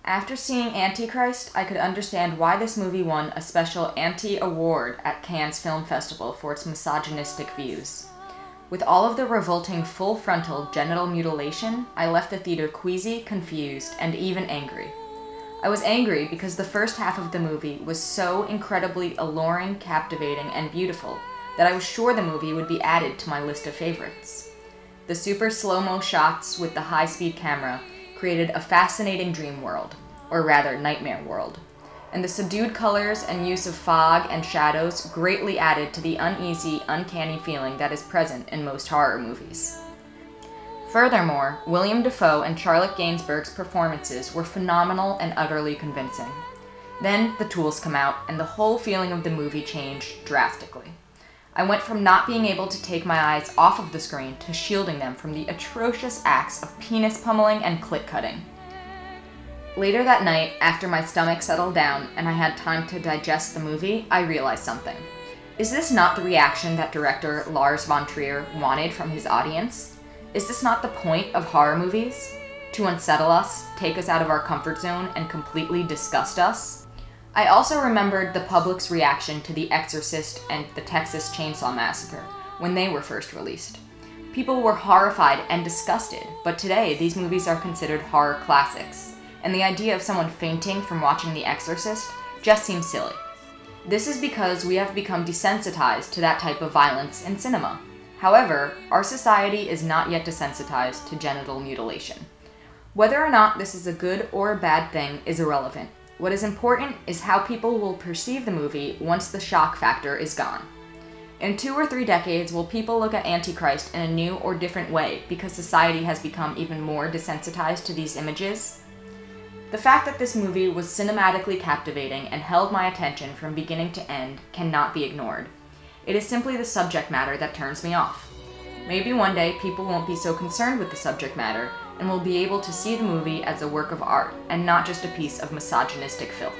After seeing Antichrist, I could understand why this movie won a special Anti-Award at Cannes Film Festival for its misogynistic views. With all of the revolting full-frontal genital mutilation, I left the theater queasy, confused, and even angry. I was angry because the first half of the movie was so incredibly alluring, captivating, and beautiful that I was sure the movie would be added to my list of favorites. The super slow-mo shots with the high-speed camera created a fascinating dream world, or rather nightmare world, and the subdued colors and use of fog and shadows greatly added to the uneasy, uncanny feeling that is present in most horror movies. Furthermore, William Dafoe and Charlotte Gainsbourg's performances were phenomenal and utterly convincing. Then the tools come out, and the whole feeling of the movie changed drastically. I went from not being able to take my eyes off of the screen to shielding them from the atrocious acts of penis pummeling and clit cutting. Later that night, after my stomach settled down and I had time to digest the movie, I realized something. Is this not the reaction that director Lars von Trier wanted from his audience? Is this not the point of horror movies? To unsettle us, take us out of our comfort zone, and completely disgust us? I also remembered the public's reaction to The Exorcist and the Texas Chainsaw Massacre when they were first released. People were horrified and disgusted, but today these movies are considered horror classics, and the idea of someone fainting from watching The Exorcist just seems silly. This is because we have become desensitized to that type of violence in cinema. However, our society is not yet desensitized to genital mutilation. Whether or not this is a good or a bad thing is irrelevant. What is important is how people will perceive the movie once the shock factor is gone. In 2 or 3 decades, will people look at Antichrist in a new or different way because society has become even more desensitized to these images? The fact that this movie was cinematically captivating and held my attention from beginning to end cannot be ignored. It is simply the subject matter that turns me off. Maybe one day people won't be so concerned with the subject matter and will be able to see the movie as a work of art and not just a piece of misogynistic filth.